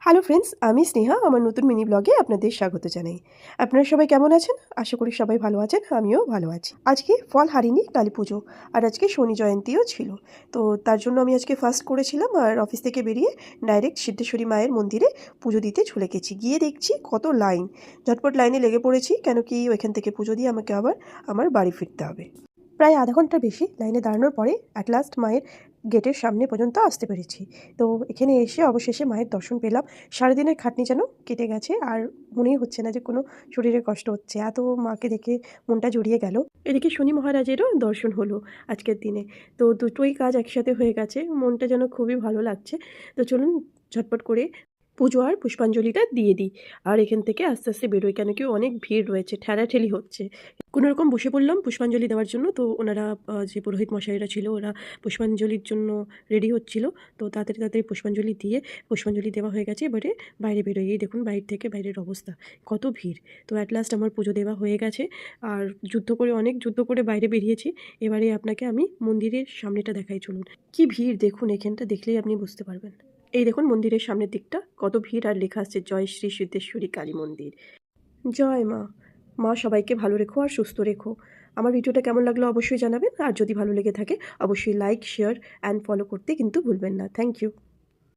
Hello friends, আমি স্নেহা। আমার নতুন মিনি ব্লগে আপনাদের স্বাগত জানাই। আপনারা সবাই কেমন আছেন? আশা করি সবাই ভালো আছেন, আমিও ভালো আছি। আজকে ফল হারিনি কালী পুজো, আর আজকে শনি জয়ন্তীও ছিল। তো তার জন্য আমি আজকে ফাস্ট করেছিলাম, আর অফিস থেকে বেরিয়ে ডাইরেক্ট সিদ্ধেশ্বরী মায়ের মন্দিরে পুজো দিতে চলে গেছি। গিয়ে দেখছি কত লাইন, ঝটপট লাইনে লেগে পড়েছি, কেন কি ওইখান থেকে পুজো দিয়ে আমাকে আবার আমার বাড়ি ফিরতে হবে। প্রায় আধা ঘন্টার বেশি লাইনে দাঁড়ানোর পরে অ্যাট লাস্ট মায়ের গেটের সামনে পর্যন্ত আসতে পেরেছি। তো এখানে এসে অবশেষে মায়ের দর্শন পেলাম। সারাদিনের খাটনি যেন কেটে গেছে, আর মনেই হচ্ছে না যে কোনো শরীরে কষ্ট হচ্ছে। এত মাকে দেখে মনটা জুড়িয়ে গেল। এদিকে শনি মহারাজেরও দর্শন হলো আজকের দিনে। তো দুটোই কাজ একসাথে হয়ে গেছে, মনটা যেন খুবই ভালো লাগছে। তো চলুন ঝটপট করে পুজো আর পুষ্পাঞ্জলিটা দিয়ে দিই, আর এখান থেকে আস্তে আস্তে বেরোই, কেন কি অনেক ভিড় রয়েছে, ঠেলাঠেলি হচ্ছে। কোনো রকম বসে পড়লাম পুষ্পাঞ্জলি দেওয়ার জন্য। তো ওনারা যে পুরোহিত মশাইরা ছিল, ওরা পুষ্পাঞ্জলির জন্য রেডি হচ্ছিল। তো তাড়াতাড়ি তাড়াতাড়ি পুষ্পাঞ্জলি দিয়ে পুষ্পাঞ্জলি দেওয়া হয়ে গেছে। এবারে বাইরে বেরোই, এই দেখুন বাইরে থেকে বাইরের অবস্থা কত ভিড়। তো অ্যাট লাস্ট আমার পুজো দেওয়া হয়ে গেছে, আর অনেক যুদ্ধ করে বাইরে বেরিয়েছি। এবারে আপনাকে আমি মন্দিরের সামনেটা দেখাই, চলুন। কি ভিড় দেখুন, এখানটা দেখলেই আপনি বুঝতে পারবেন। এই দেখুন মন্দিরের সামনের দিকটা কত ভিড়, আর লেখা আছে জয় শ্রী সিদ্ধেশ্বরী কালী মন্দির। জয় মা। মা সবাইকে ভালো রেখো আর সুস্থ রেখো। আমার ভিডিওটা কেমন লাগলো অবশ্যই জানাবেন, আর যদি ভালো লেগে থাকে অবশ্যই লাইক, শেয়ার অ্যান্ড ফলো করতে কিন্তু ভুলবেন না। Thank you.